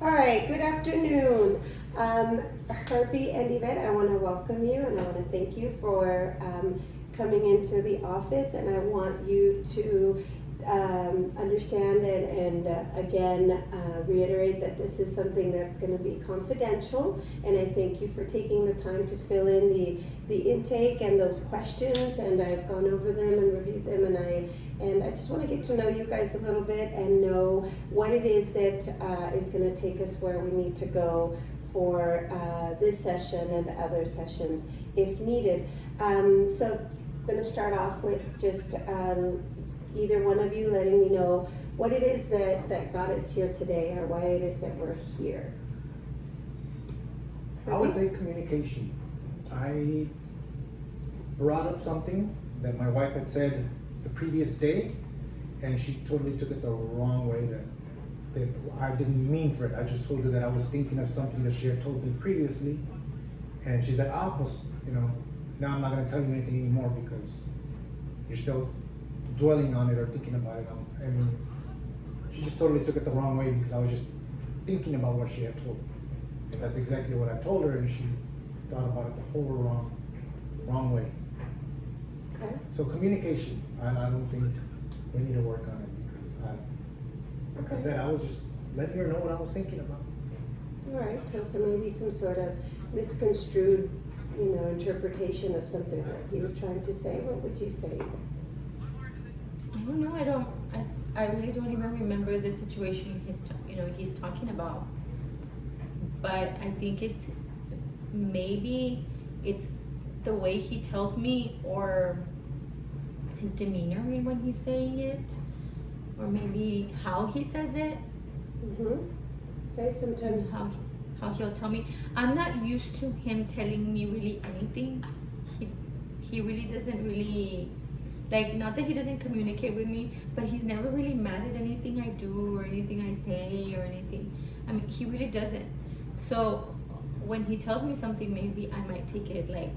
All right, good afternoon. Herbie and Yvette, I want to welcome you and I want to thank you for coming into the office. And I want you to understand and again reiterate that this is something that's going to be confidential. And I thank you for taking the time to fill in the intake and those questions. And I've gone over them and reviewed them, and I just want to get to know you guys a little bit and know what it is that is going to take us where we need to go for this session and other sessions if needed. So I'm going to start off with just either one of you letting me know what it is that got us here today or why it is that we're here. I would say communication. I brought up something that my wife had said the previous day, and she totally took it the wrong way. That I didn't mean for it. I just told her that I was thinking of something that she had told me previously, and she's like, "Oh, well, now I'm not going to tell you anything anymore because you're still dwelling on it or thinking about it." And she just totally took it the wrong way because I was just thinking about what she had told me. And that's exactly what I told her, and she thought about it the whole wrong way. Okay. So communication, I don't think we need to work on it because like I said, I was just letting her know what I was thinking about. All right, so maybe some sort of misconstrued, interpretation of something that he was trying to say. What would you say? I don't know. I really don't even remember the situation he's talking about. But I think maybe it's the way he tells me or his demeanor when he's saying it, or maybe how he says it. Okay, sometimes how he'll tell me. I'm not used to him telling me really anything. He really doesn't really, like, not that he doesn't communicate with me, but he's never really mad at anything I do or anything I say or anything. I mean, he really doesn't. So when he tells me something, maybe I might take it like,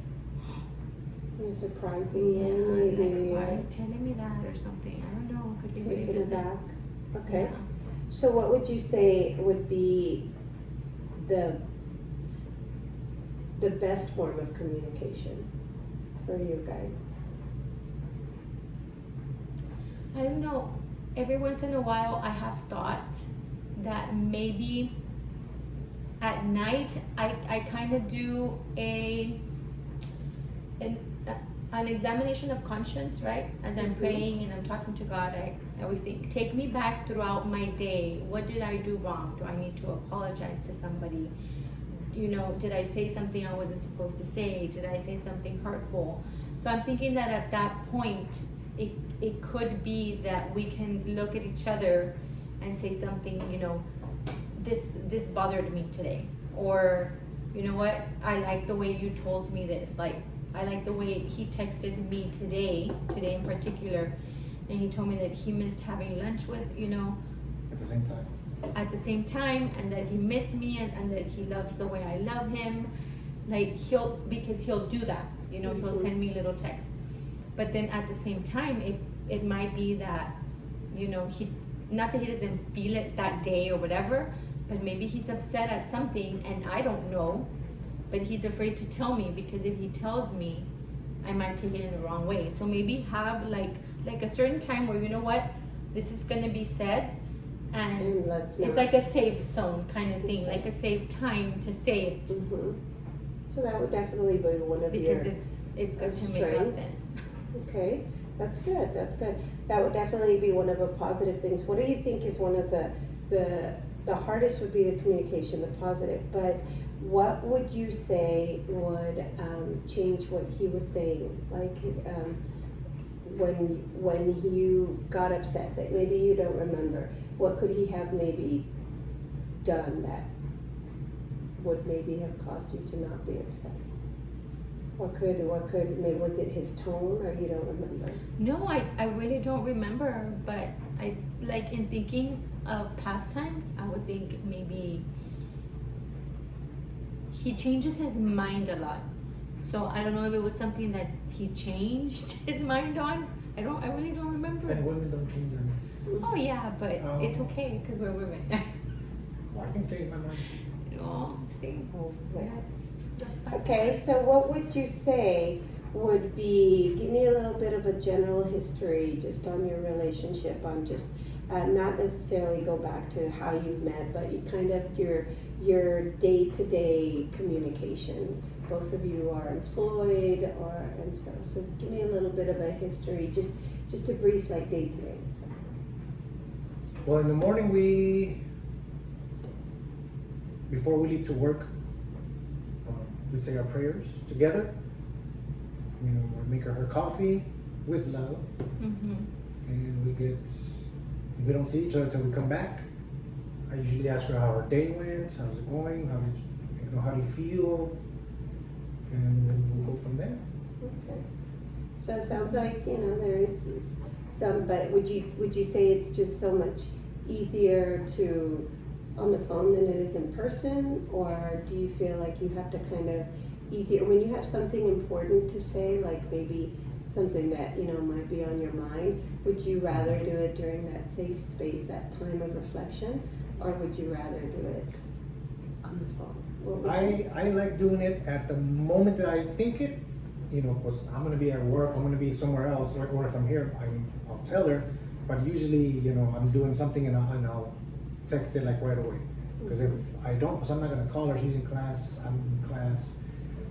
surprising, maybe. Like, why are you telling me that or something? I don't know, because he really taken doesn't. aback. Okay. Yeah. So what would you say would be the best form of communication for you guys? I don't know. Every once in a while, I have thought that maybe at night I kind of do an examination of conscience, right? As I'm praying and I'm talking to God, I always think, take me back throughout my day. What did I do wrong? Do I need to apologize to somebody? Did I say something I wasn't supposed to say? Did I say something hurtful? So I'm thinking that at that point, it could be that we can look at each other and say something, this bothered me today. Or, you know what, I like the way you told me this. Like, I like the way he texted me today in particular, and he told me that he missed having lunch with, At the same time, and that he missed me and that he loves the way I love him. Like, because he'll do that, he'll send me little texts. But then at the same time, it might be that, not that he doesn't feel it that day or whatever, but maybe he's upset at something and I don't know. But he's afraid to tell me, because if he tells me, I might take it in the wrong way. So maybe have like a certain time where, this is going to be said, and it's like a safe zone kind of thing, like a safe time to say it. So that would definitely be one of your, because it's good to make up then. Okay, that's good. That would definitely be one of the positive things. What do you think is one of the hardest would be the communication, the positive, but what would you say would change what he was saying? Like when you got upset that maybe you don't remember, what could he have maybe done that would maybe have caused you to not be upset? What could maybe, was it his tone, or you don't remember? No, I really don't remember, but I like, in thinking of past times, I would think maybe he changes his mind a lot. So I don't know if it was something that he changed his mind on. I really don't remember. And women don't change their mind. Oh yeah, but it's okay because we're women. Well, I can Change my mind. Oh, see, Oh, yeah. that's Okay, so what would you say would be, give me a little bit of a general history just on your relationship, on just, not necessarily go back to how you've met, but you kind of your day-to-day communication. Both of you are employed and so give me a little bit of a history, just a brief like day-to-day. Well, in the morning before we leave to work, we say our prayers together. You know, we make her coffee with love, and we don't see each other until we come back. I usually ask her how her day went, how's it going, how do you feel, and then we'll go from there. Okay. So it sounds like, there is some, but would you say it's just so much easier on the phone than it is in person? Or do you feel like you have to kind of easier when you have something important to say, like maybe something that, might be on your mind? Would you rather do it during that safe space, that time of reflection? Or would you rather do it on the phone? I like doing it at the moment that I think it, because I'm going to be at work, I'm going to be somewhere else, or if I'm here, I'll tell her. But usually, I'm doing something and I'll text it like right away. Because if I don't, because I'm not going to call her, she's in class, I'm in class.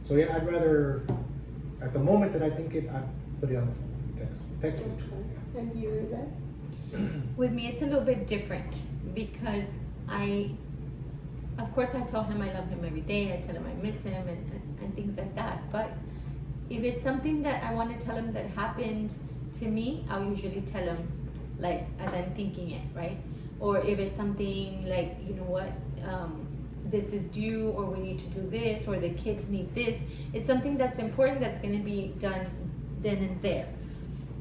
So yeah, I'd rather, at the moment that I think it, I put it on the phone, text it. Okay. And you, Yvette? With me, it's a little bit different because of course I tell him I love him every day, I tell him I miss him and things like that. But if it's something that I want to tell him that happened to me, I'll usually tell him like as I'm thinking it, right? Or if it's something like, this is due, or we need to do this, or the kids need this. It's something that's important that's going to be done then and there.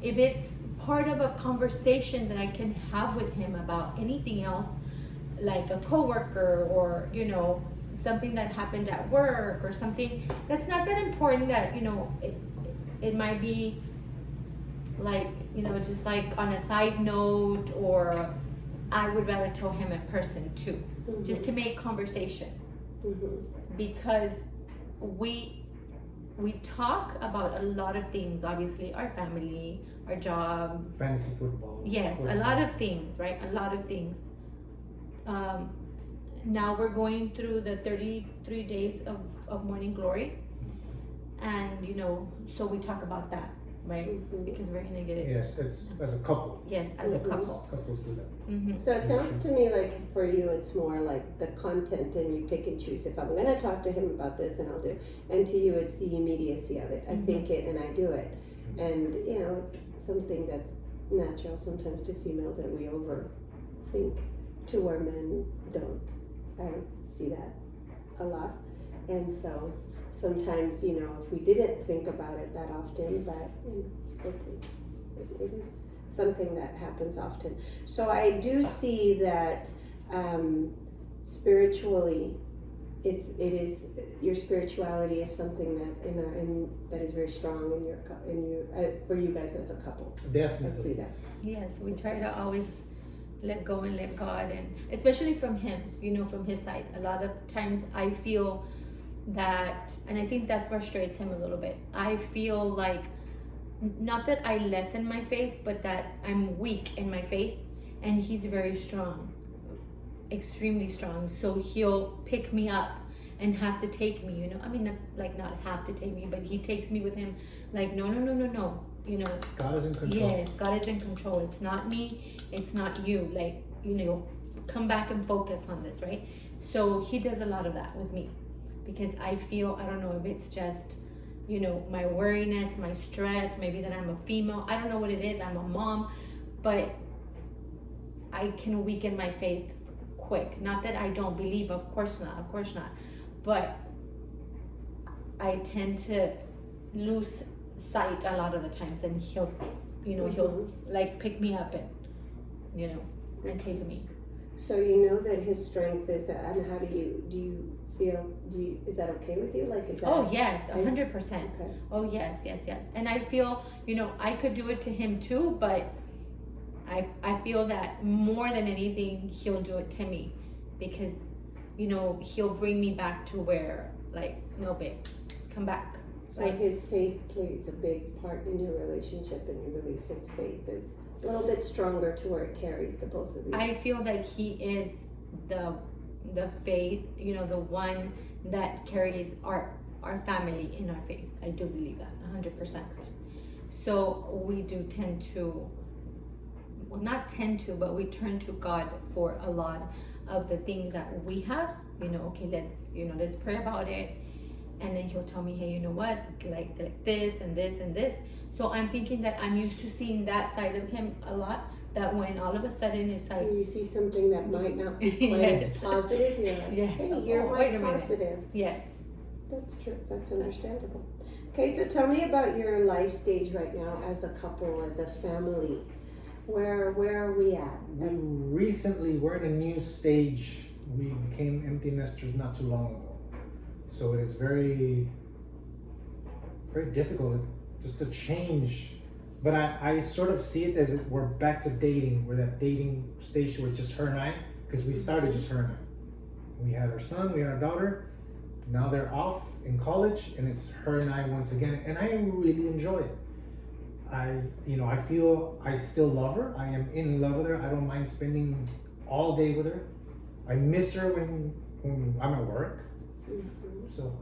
If it's part of a conversation that I can have with him about anything else, like a coworker or, something that happened at work or something that's not that important, that, it might be like, just like on a side note, or I would rather tell him in person too, just to make conversation. Because we talk about a lot of things, obviously our family, our jobs, Fantasy football. Yes, a lot of things, right? A lot of things. Now we're going through the 33 days of morning glory, and so we talk about that, right? Because we're gonna get it. Yes, it's as a couple. Yes, as a couple. Couples do that. So it sounds to me like for you it's more like the content, and you pick and choose. If I'm going to talk to him about this, and I'll do it. And to you it's the immediacy of it. I think it and I do it. And it's something that's natural sometimes to females, that we overthink to where men don't. I see that a lot. And so sometimes, if we didn't think about it that often, but it is something that happens often. So I do see that spiritually, it is your spirituality is something that that is very strong for you guys as a couple. Definitely. I see that. Yes, we try to always let go and let God, and especially from him, from his side. A lot of times I feel that, and I think that frustrates him a little bit. I feel like, not that I lessen my faith, but that I'm weak in my faith, and he's very strong, extremely strong. So he'll pick me up and have to take me, not have to take me, but he takes me with him. Like, no. God is in control. Yes, God is in control. It's not me, it's not you. Like, come back and focus on this, right? So he does a lot of that with me, because I feel, I don't know if it's just, my worriness, my stress, maybe that I'm a female. I don't know what it is. I'm a mom, but I can weaken my faith quick. Not that I don't believe, of course not. But I tend to lose sight a lot of the times, and he'll like pick me up and and take me. So that his strength is, and how do you feel? Is that okay with you? Like, is that? Oh yes, 100%. Okay. Oh yes. And I feel, I could do it to him too, but I feel that more than anything, he'll do it to me, because he'll bring me back to where, like, no, babe, come back. So Right. his faith plays a big part in your relationship, and you believe his faith is a little bit stronger to where it carries the both of you. I feel that he is the faith, the one that carries our family in our faith. I do believe that 100%. So we do tend to, well, not tend to, but we turn to God for a lot of the things that we have. Okay, let's pray about it, and then he'll tell me, hey, you know what, like this and this and this. So I'm thinking that I'm used to seeing that side of him a lot, that when all of a sudden it's like, When you see something that might not be quite as Yes. positive, you're like, Yes. hey, you're Oh, my wait a minute. positive. yes. That's true. That's understandable. Okay, so tell me about your life stage right now as a couple, as a family. Where are we at? We're in a new stage. We became empty nesters not too long ago. So it is very, very difficult just to change. But I sort of see it as we're back to dating. We're that dating stage where it's just her and I, because we started just her and I. We had our son, we had our daughter. Now they're off in college, and it's her and I once again, and I really enjoy it. I feel I still love her. I am in love with her. I don't mind spending all day with her. I miss her when I'm at work. Mm-hmm. So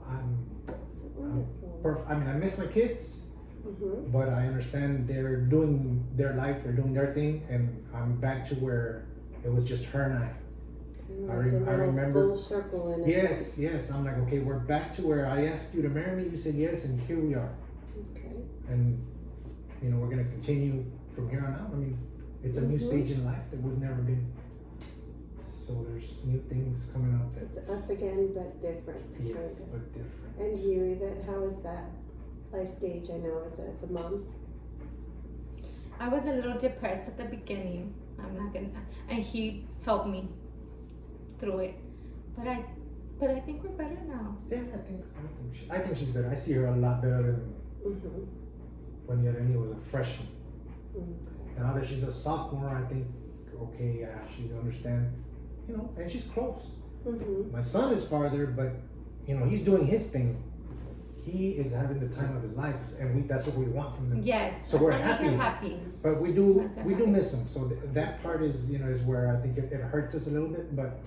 Wonderful. perfect. I mean, I miss my kids, Mm-hmm. but I understand they're doing their life, they're doing their thing, and I'm back to where it was just her and I. I remember. Full circle in a Yes, sense. yes. I'm like, okay, we're back to where I asked you to marry me. You said yes, and here we are. Okay. And we're gonna continue from here on out. I mean, it's a new Mhm. stage in life that we've never been. So there's new things coming up that It's us again, but different. yes, Kind but different. of. And you, Yvette, how is that life stage? I know as a mom. I was a little depressed at the beginning. I'm not gonna, and he helped me through it. But I think we're better now. Yeah, I think she's better. I see her a lot better than Mm-hmm. when Yareni was a freshman. Okay. Now that she's a sophomore, I think okay, yeah, she's understand, and she's close. Mm-hmm. My son is farther, but he's doing his thing. He is having the time of his life, and that's what we want from them. Yes. So we're as long as happy. you're happy. But we Yes, I'm do happy. miss them. So that part is is where I think it hurts us a little bit. But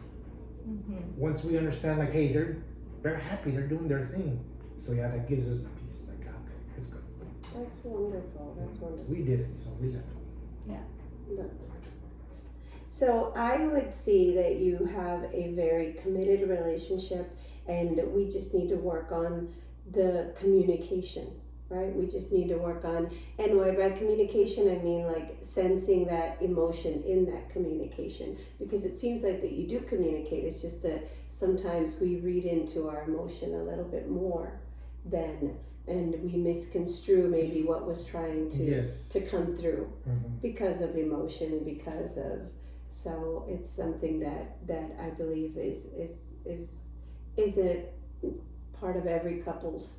Mm-hmm. once we understand, like, hey, they're happy, they're doing their thing. So yeah, that gives us a peace. Like, okay, it's good. That's wonderful. That's wonderful. We did it, so we left it. That's so I would see that you have a very committed relationship, and we just need to work on the communication, right? We just need to work on, and by communication I mean like sensing that emotion in that communication, because it seems like that you do communicate. It's just that sometimes we read into our emotion a little bit more than, and we misconstrue maybe what was trying to Yes. to come through Mm-hmm. because of emotion, because of, so it's something that I believe is a part of every couple's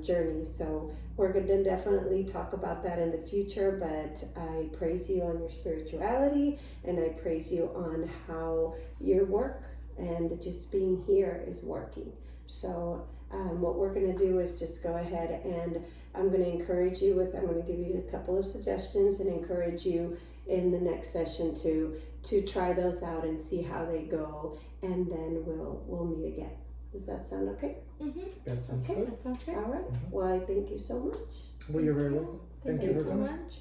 journey. So we're going to definitely talk about that in the future, but I praise you on your spirituality, and I praise you on how your work and just being here is working. So what we're going to do is just go ahead, and I'm going to encourage you I'm going to give you a couple of suggestions and encourage you in the next session to try those out and see how they go, and then we'll meet again. Does that sound okay? Mm-hmm. That sounds Okay. good. That sounds great. All right. Mhm. Well, I thank you so much. Well, you're very welcome. Thank you you for so coming. much.